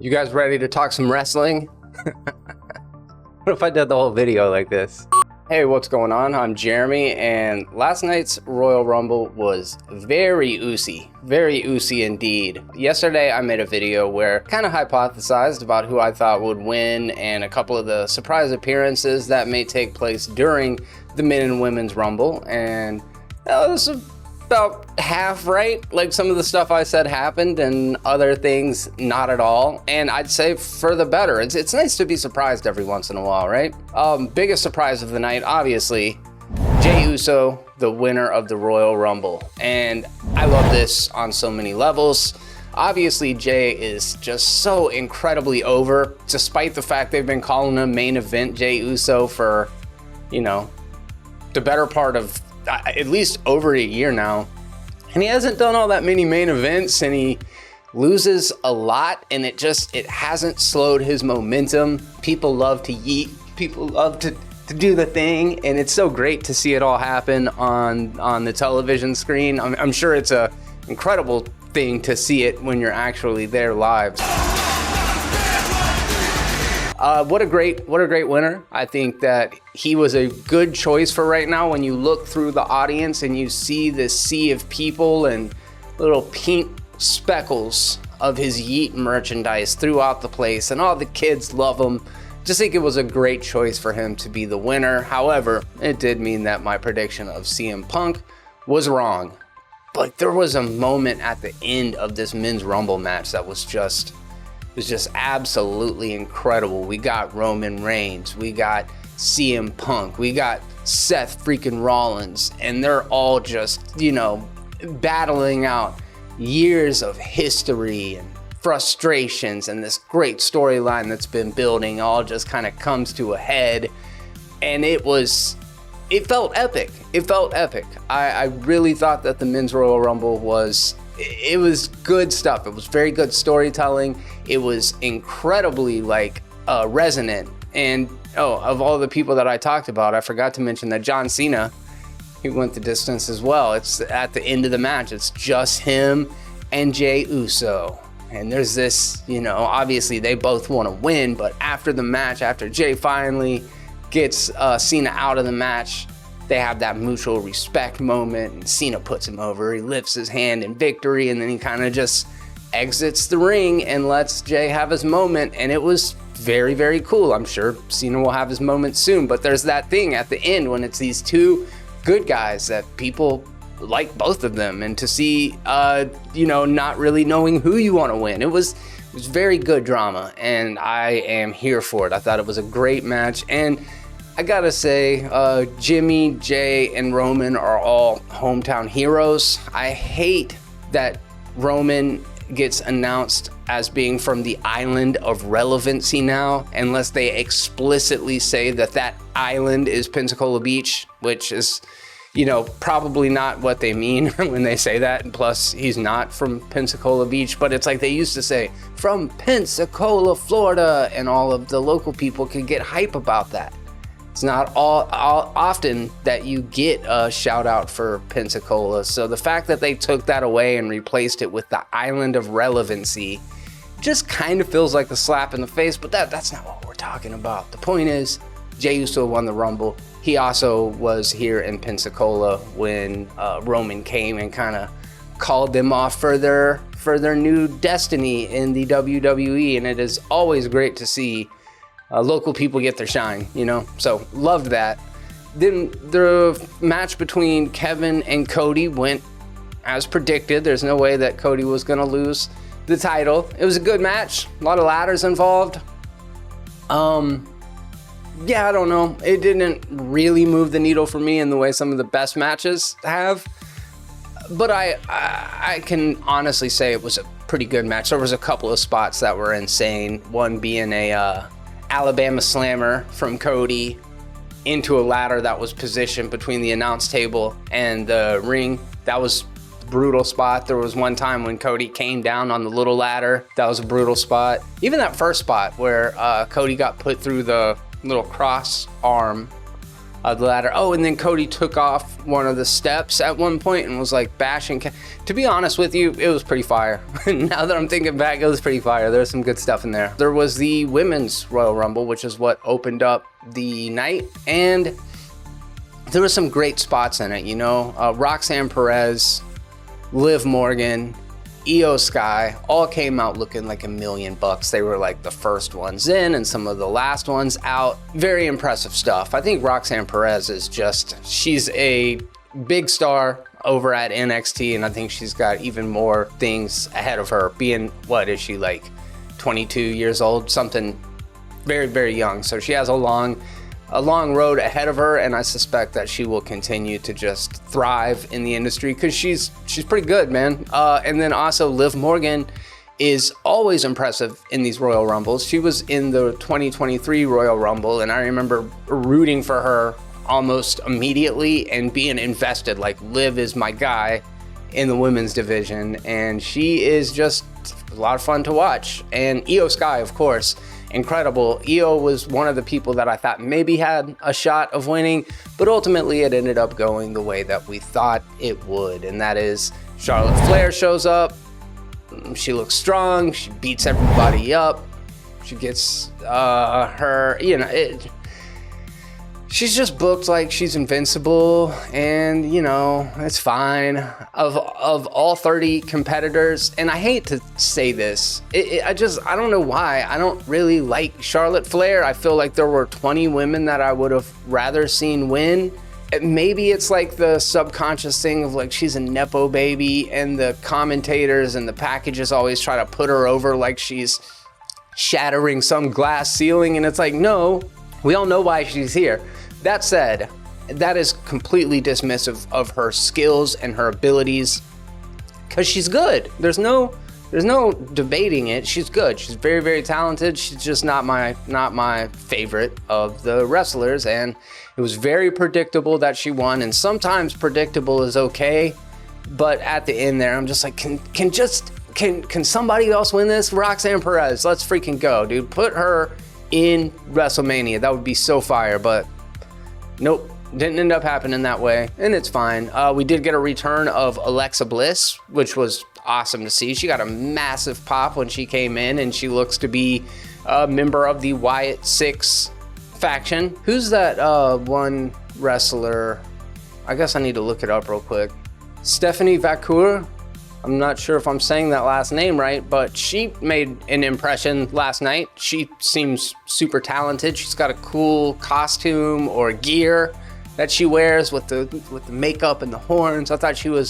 You guys ready to talk some wrestling? What if I did the whole video like this? Hey, what's going on? I'm Jeremy, and last night's Royal Rumble was very oozy indeed. Yesterday I made a video where kind of hypothesized about who I thought would win and a couple of the surprise appearances that may take place during the Men and Women's Rumble, and that was about half right. Like, some of the stuff I said happened and other things not at all, and I'd say for the better. It's nice to be surprised every once in a while, right? Biggest surprise of the night, obviously, Jey Uso, the winner of the Royal Rumble, and I love this on so many levels. Obviously, Jey is just so incredibly over, despite the fact they've been calling him main event Jey Uso for, you know, the better part of at least over a year now, and he hasn't done all that many main events, and he loses a lot, and it hasn't slowed his momentum. People love to yeet, people love to do the thing, and it's so great to see it all happen on the television screen. I'm sure it's a incredible thing to see it when you're actually there live. What a great winner. I think that he was a good choice for right now. When you look through the audience and you see this sea of people and little pink speckles of his Yeet merchandise throughout the place, and all the kids love him, just think it was a great choice for him to be the winner. However, it did mean that my prediction of CM Punk was wrong. But there was a moment at the end of this Men's Rumble match that was just absolutely incredible. We got Roman Reigns, we got CM Punk, we got Seth freaking Rollins, and they're all just, you know, battling out years of history and frustrations, and this great storyline that's been building all just kind of comes to a head, and it felt epic. It felt epic. I really thought that the Men's Royal Rumble was good stuff. It was very good storytelling. It was incredibly resonant. And of all the people that I talked about, I forgot to mention that John Cena, he went the distance as well. It's at the end of the match. It's just him and Jey Uso. And there's this, you know, obviously they both want to win, but after the match, after Jey finally gets Cena out of the match, they have that mutual respect moment, and Cena puts him over. He lifts his hand in victory, and then he kind of just exits the ring and lets Jey have his moment, and it was very, very cool. I'm sure Cena will have his moment soon, but there's that thing at the end when it's these two good guys that people like both of them, and to see, you know, not really knowing who you want to win. It was very good drama, and I am here for it. I thought it was a great match, and I gotta say, Jimmy, Jey, and Roman are all hometown heroes. I hate that Roman gets announced as being from the island of relevancy now, unless they explicitly say that island is Pensacola Beach, which is, you know, probably not what they mean when they say that. And plus, he's not from Pensacola Beach, but it's like they used to say, from Pensacola, Florida, and all of the local people could get hype about that. It's not all often that you get a shout out for Pensacola. So the fact that they took that away and replaced it with the island of relevancy just kind of feels like a slap in the face, but that's not what we're talking about. The point is, Jey Uso won the Rumble. He also was here in Pensacola when Roman came and kind of called them off for their new destiny in the WWE, and it is always great to see local people get their shine, you know? So, loved that. Then the match between Kevin and Cody went as predicted. There's no way that Cody was going to lose the title. It was a good match. A lot of ladders involved. Yeah, I don't know. It didn't really move the needle for me in the way some of the best matches have. But I can honestly say it was a pretty good match. There was a couple of spots that were insane. One being a Alabama Slammer from Cody into a ladder that was positioned between the announce table and the ring. That was a brutal spot. There was one time when Cody came down on the little ladder. That was a brutal spot. Even that first spot where Cody got put through the little cross arm the ladder. Oh, and then Cody took off one of the steps at one point and was like bashing. To be honest with you, it was pretty fire. Now that I'm thinking back, it was pretty fire. There's some good stuff in there. There was the Women's Royal Rumble, which is what opened up the night, and there were some great spots in it, you know. Roxanne Perez, Liv Morgan, Io Sky all came out looking like $1 million. They were like the first ones in and some of the last ones out. Very impressive stuff. I think Roxanne Perez is she's a big star over at NXT, and I think she's got even more things ahead of her, being, what is she, like 22 years old? Something very, very young. So she has a long road ahead of her, and I suspect that she will continue to just thrive in the industry because she's pretty good, man. And then also Liv Morgan is always impressive in these Royal Rumbles. She was in the 2023 Royal Rumble, and I remember rooting for her almost immediately and being invested, like Liv is my guy in the women's division, and she is just a lot of fun to watch. And Io Sky, of course, incredible. Io was one of the people that I thought maybe had a shot of winning, but ultimately it ended up going the way that we thought it would, and that is Charlotte Flair shows up. She looks strong. She beats everybody up. She gets her, you know, she's just booked like she's invincible, and you know, it's fine. Of all 30 competitors, and I hate to say this, I don't know why I don't really like Charlotte Flair. I feel like there were 20 women that I would have rather seen win. Maybe it's like the subconscious thing of like she's a Nepo baby, and the commentators and the packages always try to put her over like she's shattering some glass ceiling, and it's like, no, we all know why she's here. That said, that is completely dismissive of her skills and her abilities, because she's good. There's no debating it. She's good. She's very, very talented. She's just not my favorite of the wrestlers, and it was very predictable that she won. And sometimes predictable is okay, but at the end there, I'm just like, can somebody else win this? Roxanne Perez, let's freaking go, dude. Put her in WrestleMania. That would be so fire, but nope, didn't end up happening that way, and it's fine. We did get a return of Alexa Bliss, which was awesome to see. She got a massive pop when she came in, and she looks to be a member of the Wyatt Six faction. Who's that one wrestler? I guess I need to look it up real quick. Stephanie Vaquer. I'm not sure if I'm saying that last name right, but she made an impression last night. She seems super talented. She's got a cool costume or gear that she wears with the makeup and the horns. I thought she was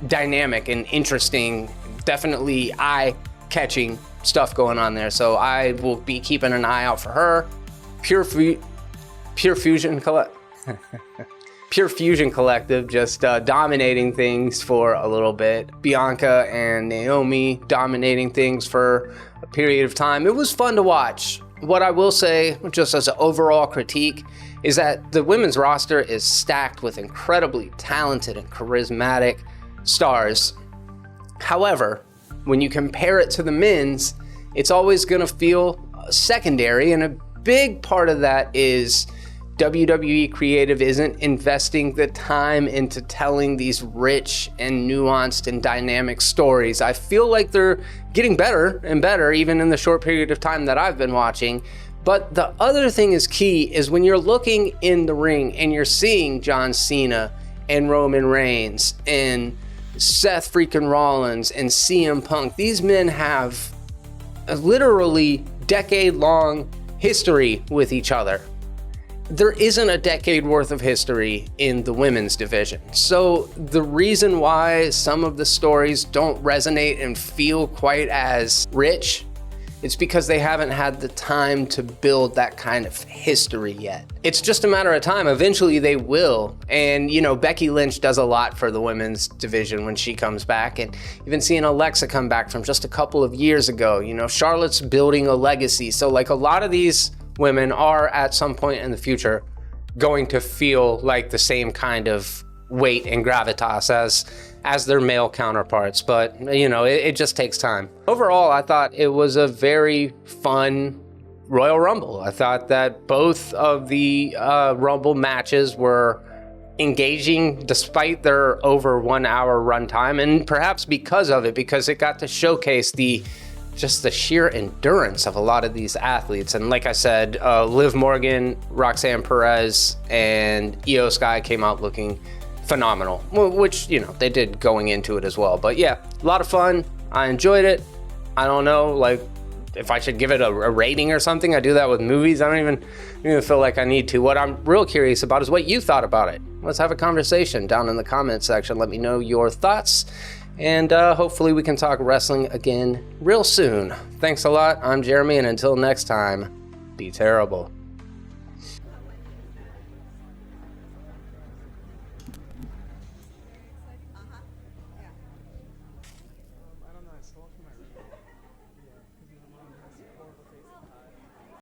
dynamic and interesting, definitely eye-catching stuff going on there. So I will be keeping an eye out for her. Pure Fusion Collective just dominating things for a little bit. Bianca and Naomi dominating things for a period of time. It was fun to watch. What I will say, just as an overall critique, is that the women's roster is stacked with incredibly talented and charismatic stars. However, when you compare it to the men's, it's always going to feel secondary, and a big part of that is WWE Creative isn't investing the time into telling these rich and nuanced and dynamic stories. I feel like they're getting better and better, even in the short period of time that I've been watching. But the other thing is key is when you're looking in the ring and you're seeing John Cena and Roman Reigns and Seth freaking Rollins and CM Punk. These men have a literally decade-long history with each other. There isn't a decade worth of history in the women's division. So the reason why some of the stories don't resonate and feel quite as rich, it's because they haven't had the time to build that kind of history yet. It's just a matter of time. Eventually they will. And, you know, Becky Lynch does a lot for the women's division when she comes back. And even seeing Alexa come back from just a couple of years ago, you know, Charlotte's building a legacy. So like a lot of these women are at some point in the future going to feel like the same kind of weight and gravitas as their male counterparts, but you know, it just takes time. Overall, I thought it was a very fun, Royal Rumble. I thought that both of the Rumble matches were engaging despite their over 1 hour runtime, and perhaps because of it, because it got to showcase just the sheer endurance of a lot of these athletes. And like I said, Liv Morgan, Roxanne Perez, and Io Sky came out looking phenomenal, which, you know, they did going into it as well. But yeah, a lot of fun. I enjoyed it. I don't know, like, if I should give it a rating or something. I do that with movies. I don't even feel like I need to. What I'm real curious about is what you thought about it. Let's have a conversation down in the comment section. Let me know your thoughts, and hopefully we can talk wrestling again real soon. Thanks a lot. I'm Jeremy, and until next time, be terrible.